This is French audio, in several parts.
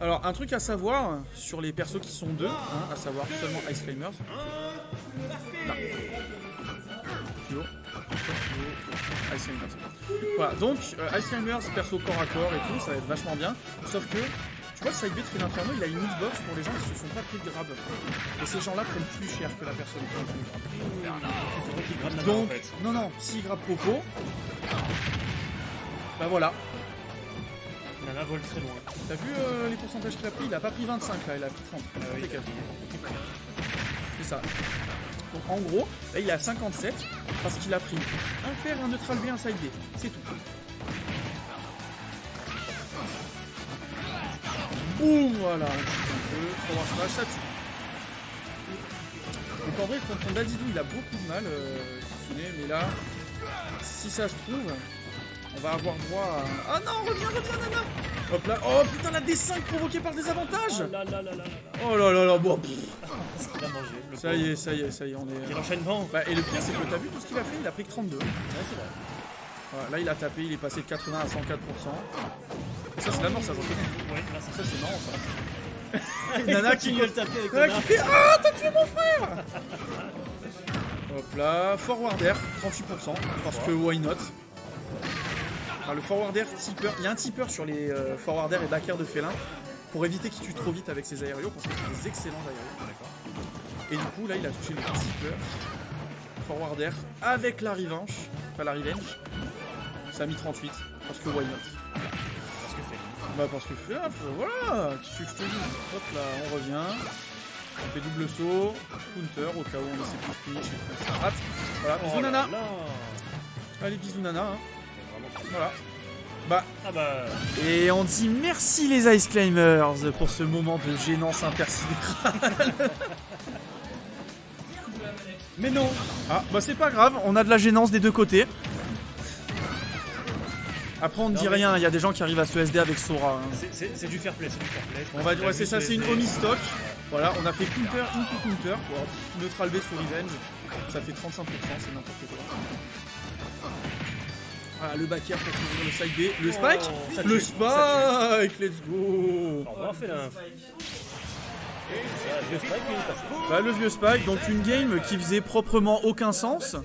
Alors, un truc à savoir sur les persos qui sont deux, hein, à savoir seulement Ice Climbers. Là. Plus haut. Ice Climbers. Voilà, donc Ice Climbers, perso corps à corps et tout, ça va être vachement bien. Sauf que, tu vois, le side B de l'Inferno, il a une hitbox pour les gens qui se sont pas pris de grab. Et ces gens-là prennent plus cher que la personne qui a pris de grab. Donc, non, s'il grab Popo, bah voilà. Nana vole très loin. T'as vu les pourcentages qu'il a pris? Il a pas pris 25 là, il a pris 30. Oui, c'est ça. Donc en gros, là il est à 57 parce qu'il a pris un fer, un neutral B, un side B. C'est tout. Boum, voilà. On peut voir ça tue. Donc en vrai, contre Dadidou, il a beaucoup de mal, mais là, si ça se trouve, on va avoir droit à... Ah non, reviens, Nana. Hop là. Oh putain, la D5 provoquée par des avantages. Oh là là là, bon. Ça y est, on est... Il enchaîne pas. Bah, et le pire, c'est que t'as vu tout ce qu'il a fait, il a pris que 32. Ouais, c'est vrai. Voilà, là, il a tapé, il est passé de 80 à 104%. Et ça, c'est la mort, ça, j'en connais. Ouais, là, Ça, c'est marrant, ça. Nana qui veut le taper avec Nana qui fait ah, t'as tué mon frère. Hop là, forward air, 38%, parce que why not. Alors, le forward air tipper, il y a un tipper sur les forward air et back air de félin pour éviter qu'il tue trop vite avec ses aérios, parce que c'est des excellents aérios. Et du coup, là, il a touché le tipper, forward air avec la revanche, pas la revenge. Ça a mis 38, parce que why not. Bah parce que voilà, qu'est-ce que je te dis. Hop là, on revient. On fait double saut, counter, au cas où on essaie de finish et ça rate. Voilà, bisous Nana. Allez, bisous Nana. Hein. Voilà. Bah. Et on dit merci les Ice Climbers pour ce moment de gênance intersidérale. Mais non. Ah, bah c'est pas grave, on a de la gênance des deux côtés. Après on ne dit rien, il y a des gens qui arrivent à se SD avec Sora. Hein. C'est du fair play, c'est du fair play. On va dire, ouais, c'est ça, c'est une homie stock. Voilà, on a fait counter into counter. Wow. Neutral B sur revenge. Ça fait 35%, c'est n'importe quoi. Voilà, le back air pour ouvrir le side B. Le spike, le spike, let's go. On va faire un... Le spike, il est passé. Bah, le vieux spike, donc une game qui faisait proprement aucun sens.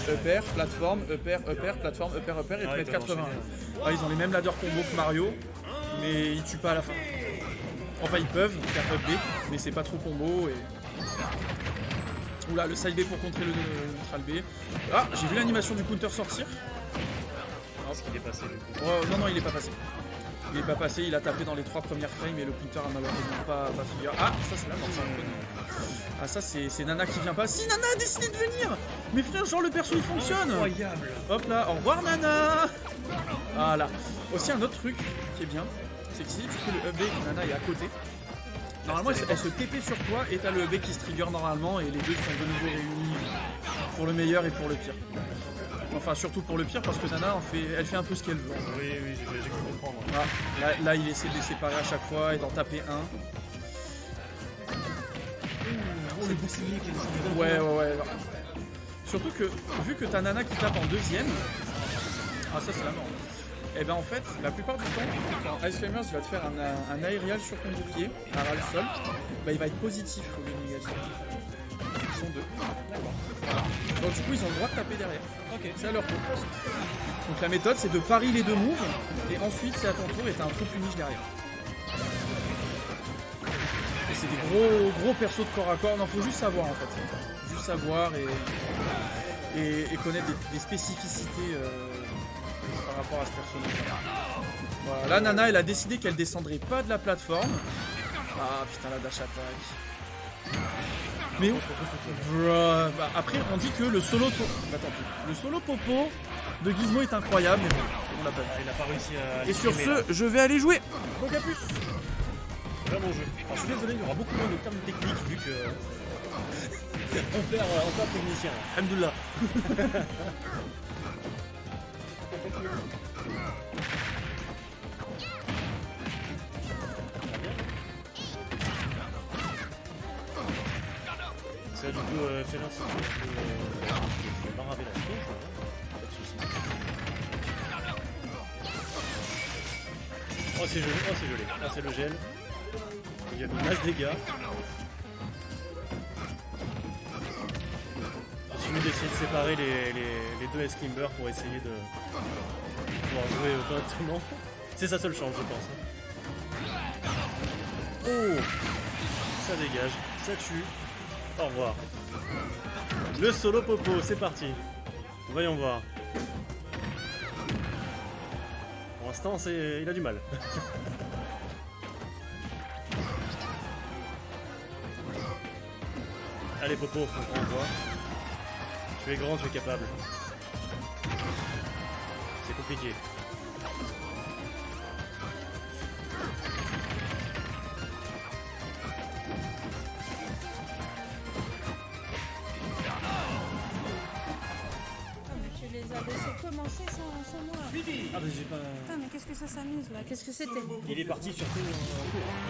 Upper, plateforme, upper, plateforme, upper et peut-être 80. Ah, ils ont les mêmes ladder combo que Mario, mais ils tuent pas à la fin. Enfin, ils peuvent faire up B, mais c'est pas trop combo. Et... Oula, le side B pour contrer le neutral B. Ah, j'ai vu l'animation du counter sortir. Est-ce qu'il est passé du coup? Oh, non, il est pas passé. Il est pas passé, il a tapé dans les 3 premières frames et le counter a malheureusement pas figuré. Ah, ça c'est la mort, ça. Ah, ça c'est Nana qui vient pas. Si Nana a décidé de venir. Mais frère, genre le perso il fonctionne. Incroyable. Hop là, au revoir Nana. Voilà. Aussi un autre truc qui est bien, c'est que si tu fais le EB et Nana est à côté, normalement elle se TP sur toi et t'as le EB qui se trigger normalement et les deux sont de nouveau réunis pour le meilleur et pour le pire. Enfin surtout pour le pire parce que Nana elle fait un peu ce qu'elle veut. Oui, j'ai cru comprendre. Ah, là il essaie de les séparer à chaque fois et d'en taper un. Oh, le bouclier qui est descendu. Ouais. Surtout que, vu que t'as Nana qui tape en deuxième, ah ça c'est la mort. Et ben en fait, la plupart du temps, quand Ice Climbers va te faire un aérial sur ton bouclier, un ras le sol, bah il va être positif au lieu de négatif. Ils sont deux. Voilà. Donc du coup ils ont le droit de taper derrière. Ok, c'est à leur tour. Donc la méthode c'est de pari les deux moves, et ensuite c'est à ton tour et t'as un trou punish derrière. Et c'est des gros persos de corps à corps, non faut juste savoir en fait. Juste savoir et connaître des spécificités par rapport à ce personnage. Voilà, là Nana elle a décidé qu'elle descendrait pas de la plateforme. Ah putain la dash attack. Mais bah, après on dit que le solo popo de Gizmo est incroyable, mais bon, on l'a pas vu. Il a pas réussi à... Et sur ce, je vais aller jouer. Donc à plus. Très bon jeu. Alors, je suis désolé, il y aura beaucoup moins de termes techniques vu que... on perd encore technicien. Alhamdoulilah. Tu as du coup fait un site je vais m'enraver la tronche, pas de soucis. Oh c'est gelé, oh c'est gelé, ah c'est le gel. Il y a une masse de dégâts. Continue d'essayer de séparer les deux Esclimber pour essayer de pouvoir jouer correctement. C'est sa seule chance je pense. Oh, ça dégage, ça tue. Au revoir. Le solo popo, c'est parti. Voyons voir. Pour l'instant, il a du mal. Allez popo, on voit. Tu es grand, tu es capable. C'est compliqué. Commencer sans moi. Ah bah j'ai pas... Putain mais qu'est-ce que ça s'amuse là? Qu'est-ce que c'était? Il est parti surtout...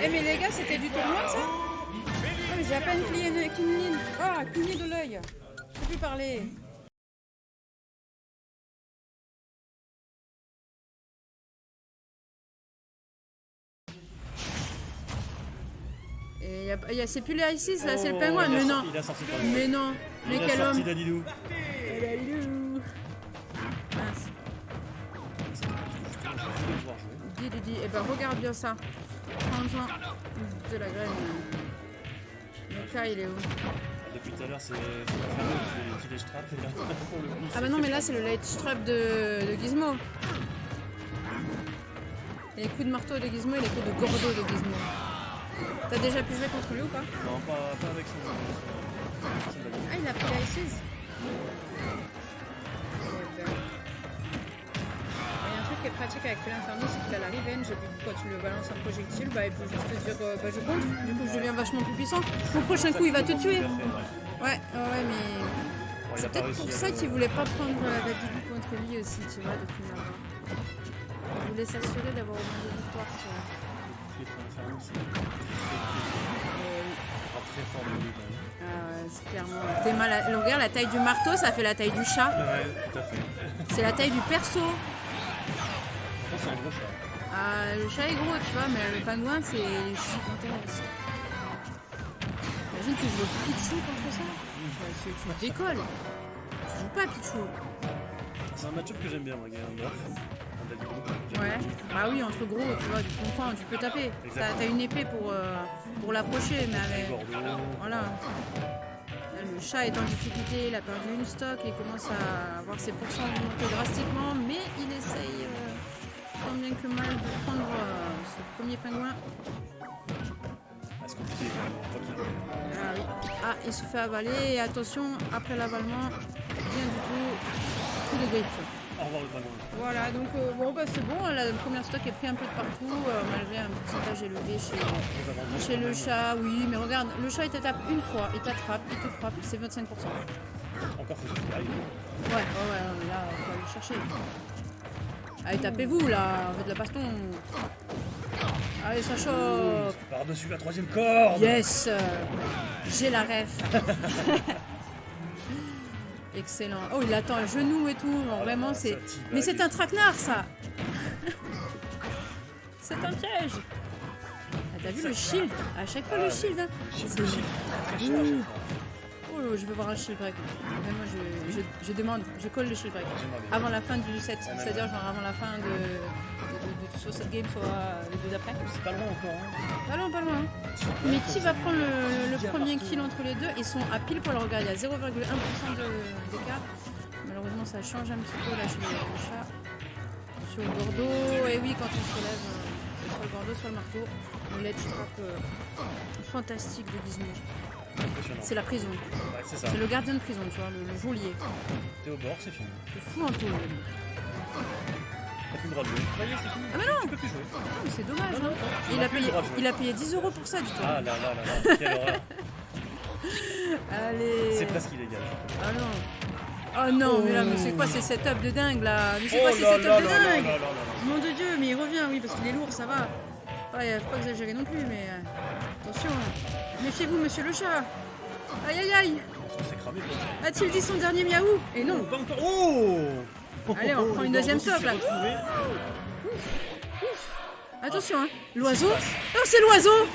Eh mais les gars c'était du tournoi ça? Ah mais j'ai à peine cligné de l'œil. Je peux plus parler. Et c'est plus les ICs là, c'est le pingouin. Mais non. Il a sorti pas Mais non. Mais quel homme. Dadidou. Dadidou. Mince. Dis, eh ben regarde bien ça. Prends-en de la graine. Le cas il est où? Depuis tout à l'heure c'est Fernando qui les strappe. Ah bah non mais là c'est le light strap de Gizmo. Et les coups de marteau de Gizmo et les coups de Gordo de Gizmo. T'as déjà pu jouer contre lui ou pas? Non, pas avec son Ah, il a pris la ICs. Il y a un truc qui est pratique avec l'Inferno, c'est qu'il a la revenge. Et puis quand tu le balances un projectile, bah, il peut juste te dire bah, je compte. Du coup, je deviens vachement plus puissant. Au prochain coup, il va te tuer. Ouais, mais. C'est peut-être pour ça qu'il voulait pas prendre la Dadidou contre lui aussi, tu vois, depuis maintenant. Il voulait s'assurer d'avoir au moins des victoires, tu vois. Très fort de lui. Ah ouais, c'est clairement. Regarde la taille du marteau, ça fait la taille du chat. Ouais, tout à fait. C'est la taille du perso. C'est un gros chat. Ah, le chat est gros, tu vois, mais le pingouin, c'est gigantesque. Imagine, tu joues au Pichou contre ça. Tu décolles. Tu joues pas Pichou. C'est un match-up que j'aime bien, moi, Ganondorf. Ouais, bah oui, entre gros, tu vois, tu comprends, tu peux taper. T'as une épée pour l'approcher, mais avec. Voilà. Là, le chat est en difficulté, il a perdu une stock, il commence à avoir ses pourcents augmentés drastiquement, mais il essaye tant bien que mal de prendre ce premier pingouin. Ah, c'est compliqué, Ah oui. Ah, il se fait avaler, et attention, après l'avalement, rien du tout, coup de griffe. Au revoir le ballon. Voilà, donc bon, bah, c'est bon, la première stock est pris un peu de partout, malgré un pourcentage élevé chez le chat. Oui, mais regarde, le chat il te tape une fois, il t'attrape, il te frappe, c'est 25%. Encore faut qu'il aille. Ouais, mais là, on va le chercher. Allez, tapez-vous là, on fait de la baston. Allez, ça chope. Par-dessus la troisième corde. Yes, j'ai la ref. Excellent. Oh, il attend un genou et tout. Non, vraiment, c'est. Mais c'est un traquenard, ça. C'est un piège. Ah, t'as vu le shield? À chaque fois, le shield. Hein. Oh, je veux voir un shield break. Vraiment, je demande, je colle le shield break. Avant la fin du set. C'est-à-dire, genre avant la fin soit cette game, soit les deux d'après. C'est pas loin encore. Hein. Pas loin. Mais qui va prendre le premier kill entre les deux? Ils sont à pile poil. Regarde, il y a 0,1% d'écart. Malheureusement, ça change un petit peu là chez le chat. Sur le Gordo. Et oui, quand on se lève, soit le Gordo, soit le marteau. Le ledge trap fantastique de Gizmo. C'est la prison. Ouais, c'est ça. C'est le gardien de prison, tu vois, le geôlier. T'es au bord, c'est fini. C'est fou un peu. T'as plus le droit de jouer. Ça y est, c'est fini. Ah mais non, tu peux plus jouer. Non, c'est dommage. Hein. Il a payé 10 € pour ça, dis-toi. Ah là, quelle horreur. Allez. C'est presque illégal. Ah non. Oh non, mais là, mais c'est quoi ces setups de dingue là? Mais c'est quoi ces setups de dingue? Nom de Dieu, mais il revient, oui, parce qu'il est lourd, ça va. Ouais, faut pas exagérer non plus, mais attention. Méfiez-vous, monsieur le chat. Aïe aïe aïe. Ça s'est cramé comme ça. A-t-il dit son dernier miaou? Et non. Pas encore. Oh. Allez, on prend une deuxième sauce là. Attention, hein. L'oiseau. Oh, c'est l'oiseau.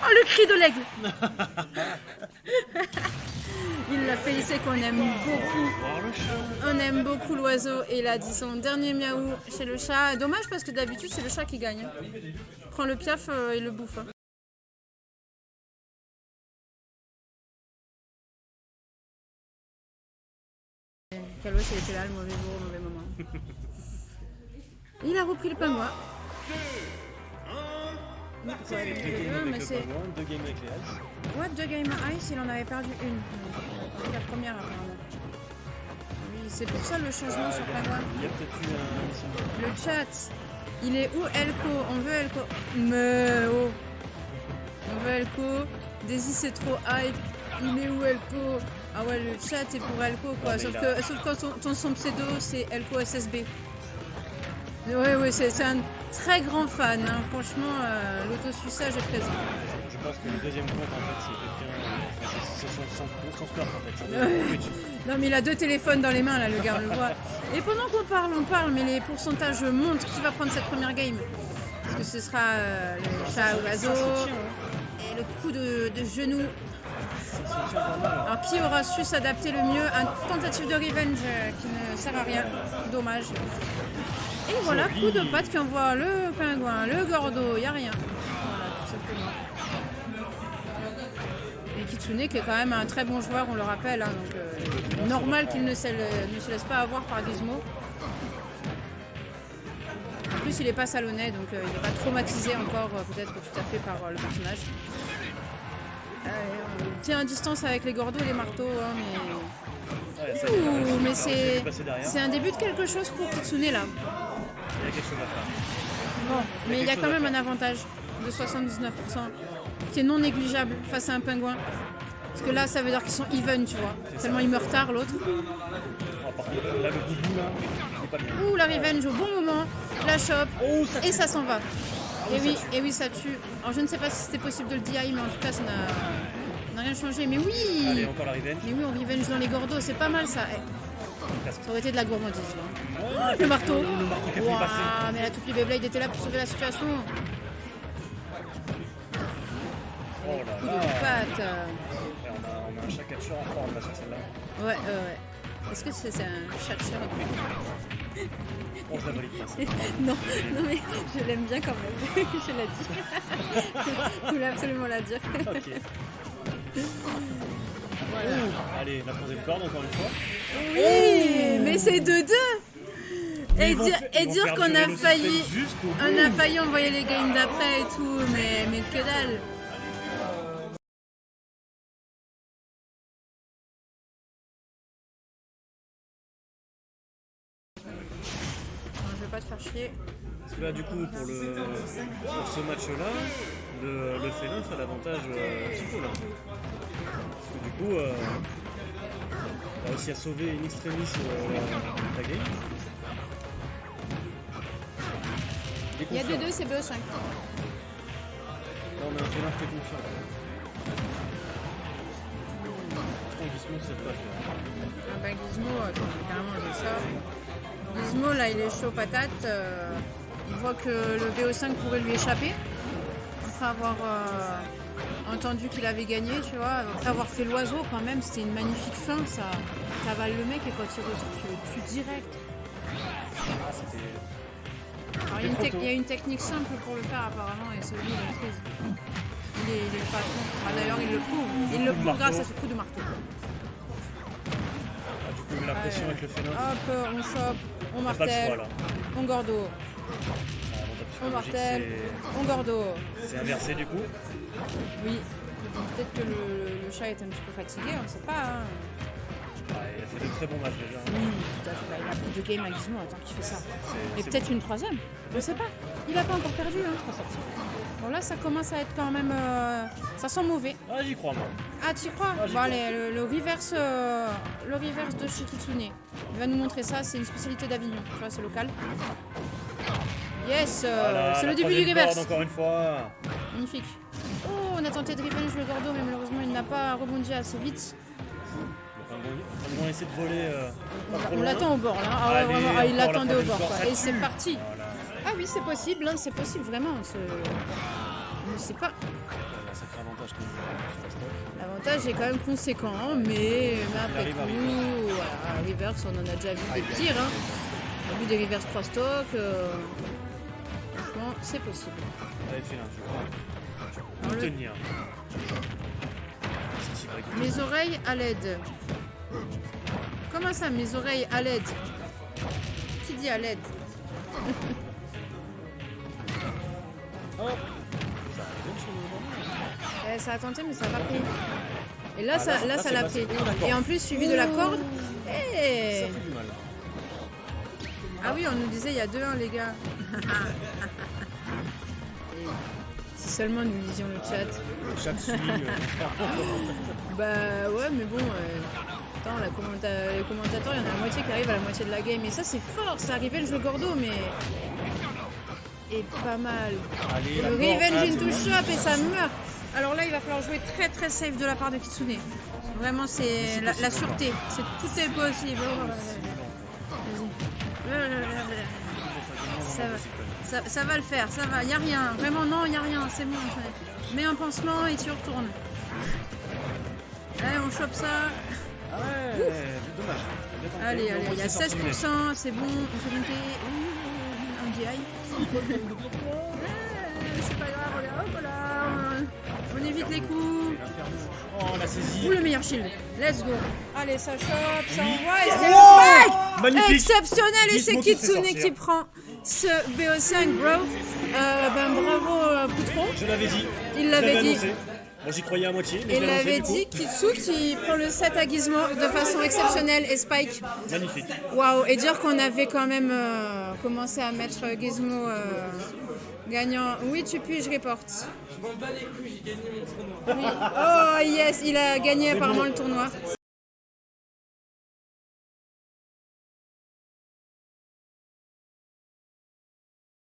Oh, le cri de l'aigle. Il l'a fait, il sait qu'on aime beaucoup. On aime beaucoup l'oiseau et il a dit son dernier miaou chez le chat. Dommage parce que d'habitude c'est le chat qui gagne. Prends le piaf et le bouffe. Calvos, il était là, le mauvais jour, le mauvais moment. Il a repris le pingouin. Ça fait 2 games avec le pingouin, 2 games avec les Ice. Ouais, 2 games Ice, il en avait perdu une. La première apparemment. Oui, c'est pour ça le changement sur pingouin. Il y a peut-être eu un... Le chat, il est où Elko? On veut Elko. Mais oh. On veut Elko. Daisy c'est trop hype. Il est où Elko? Ah ouais, le chat est pour Elko quoi. Sauf que son pseudo c'est Elko SSB. Ouais, c'est un très grand fan. Hein. Franchement, l'autosuissage est présent. Je pense que le deuxième compte en fait c'est quelqu'un. C'est son sport en fait. Non mais il a 2 téléphones dans les mains là, le gars, on le voit. Et pendant qu'on parle, on parle, mais les pourcentages montrent qui va prendre cette première game. Parce que ce sera le chat ou l'oiseau. Et le coup de genou. Alors qui aura su s'adapter le mieux à une tentative de revenge qui ne sert à rien. Dommage. Et voilà, coup de patte qui envoie le pingouin, le gordo, il n'y a rien. Voilà, tout simplement. Et Kitsune qui est quand même un très bon joueur, on le rappelle. Hein, donc normal qu'il ne se laisse pas avoir par Gizmo. En plus, il n'est pas salonné, donc il n'est pas traumatisé encore, peut-être tout à fait par le personnage. On tient à distance avec les gordos et les marteaux, hein, mais... Ouh, mais c'est un début de quelque chose pour Kitsune là. Il y a quelque chose à faire. Bon, mais il y a quand même un avantage de 79% qui est non négligeable face à un pingouin. Parce que là, ça veut dire qu'ils sont even, tu vois. Tellement il meurt tard l'autre. Oh, par contre, là, le boubou là, il est pas bien. Ouh, la revenge au bon moment, la chope, et ça s'en va. Et oui, ça tue. Alors je ne sais pas si c'était possible de le DI, mais en tout cas, ça n'a rien changé. Mais oui! Allez, encore la revenge. Mais oui, on revenge dans les gordos, c'est pas mal ça. Ça aurait été de la gourmandise là. Le marteau. Le marteau qui a fait passer. Mais la toupie Beyblade était là pour sauver la situation. Oh là Coup là. de patte. On a un chat catcheur en forme là sur celle-là. Ouais. Est-ce que c'est un catcheur? On se la valide pas. Non, mais je l'aime bien quand même. Je l'ai dit. Je voulais absolument la dire. Ok. Voilà. Allez, la troisième corde encore une fois. Oui, mais c'est 2-2. Et dire qu'on a failli envoyer les games d'après et tout, mais que dalle. Non, je vais pas te faire chier. Parce que là, du coup, pour ce match-là, le félin fait l'avantage psycho là. Parce que du coup, il a réussi à sauver in extremis la game. Il y a 2-2, c'est BO5. Là, on a un félin très confiant. Gizmo, c'est pas faire. Ah bah Gizmo, carrément je sors. Gizmo là il est chaud patate, il voit que le BO5 pourrait lui échapper. Après avoir entendu qu'il avait gagné, tu vois, après avoir fait l'oiseau quand même, c'était une magnifique fin, ça avale le mec et quand il ressort tu le tues direct. Alors, il y a une technique simple pour le faire apparemment et c'est lui qui maîtrise. Il est le patron. Ah, d'ailleurs il le prouve. Il le prouve grâce à ce coup de marteau. Ah, du coup, il a la pression avec le félin. Hop, on chope, on martèle, on gordo. On martèle, on gordo. C'est inversé du coup. Oui. Peut-être que le chat est un petit peu fatigué, on ne sait pas. Hein. Il a fait de très bons matchs déjà. Oui, tout à fait. Il a pris 2 games à Gizmo, attends qu'il fait ça. Et peut-être une 3e, je ne sais pas. Il n'a pas encore perdu, hein. Bon là ça commence à être quand même... ça sent mauvais. Ah j'y crois moi. Ah tu crois? Bon allez, le reverse de chez Kitsune. Il va nous montrer ça, c'est une spécialité d'Avignon. Tu vois, c'est local. Yes, Voilà, c'est le début du reverse. Encore une fois. Magnifique. Oh, on a tenté de revenge le Gordo, mais malheureusement il n'a pas rebondi assez vite. On va essayer de voler. On l'attend au bord là. Ah, ouais, Allez, vraiment, ah, il encore l'attendait la au bord. première Quoi. fois, Et ça c'est tue. parti. Voilà. Ah oui, c'est possible, hein, c'est possible vraiment. Mais c'est pas. Un sacré avantage quand même sur la stock. L'avantage est quand même conséquent, mais après arrive à tout, voilà, reverse, on en a déjà vu des pires. Hein. On a vu des reverse 3 stocks. Franchement, c'est possible. Allez, fais-le, je crois. Tu Alors, peux le- tenir. C'est vrai que- Mes oreilles à l'aide. Comment ça, mes oreilles à l'aide? Qui dit à l'aide? Oh, ça arrive sur le moment. Ça a tenté, mais ça n'a pas pris. Et là, ça là, l'a c'est pris. passé. Oh, d'accord. Et en plus, suivi de la corde. Ça Eh. fait du mal. Ah oui, on nous disait il y a 2-1, les gars. Et si seulement nous lisions le chat. Le chat suit. Bah ouais, mais bon. Attends, les commentateurs, il y en a la moitié qui arrive à la moitié de la game. Et ça, c'est fort. Ça arrivait le jeu Gordo, mais. Et pas mal. Allez, Le la corde, revenge là, into c'est shop et ça meurt. Alors là, il va falloir jouer très très safe de la part de Kitsune. Vraiment, c'est la possible, sûreté. Tout est possible. Vas-y. Ça va le faire, ça va. Y a rien. Vraiment, non, y a rien. C'est bon. Mets un pansement et tu retournes. Allez, on chope ça. Ah ouais, c'est dommage. Allez, Au moins, il y a c'est sorti, 16%. C'est bon. On fait monter. Un DI. C'est pas grave, regarde, hop là. On évite les coups. Oh, on l'a saisi. Ou le meilleur shield. Let's go. Allez, ça chope, ça envoie. Et c'est Oh, le spike magnifique. exceptionnel. Et c'est Gizmo qui se fait Kitsune sortir. qui prend ce BO5, bro. Bravo, Poutron. Je l'avais dit. Il Je l'avait l'avais dit. annoncé. Moi j'y croyais à moitié. Mais Il je l'ai l'avait annoncé, dit, Kitsu qui prend le set à Gizmo de façon exceptionnelle et Spike. du coup. Magnifique. Waouh, et dire qu'on avait quand même commencé à mettre Gizmo gagnant. Oui, tu puis, je reporte. Je m'en bats les couilles, j'ai gagné mon tournoi. Oh yes, il a gagné apparemment le tournoi.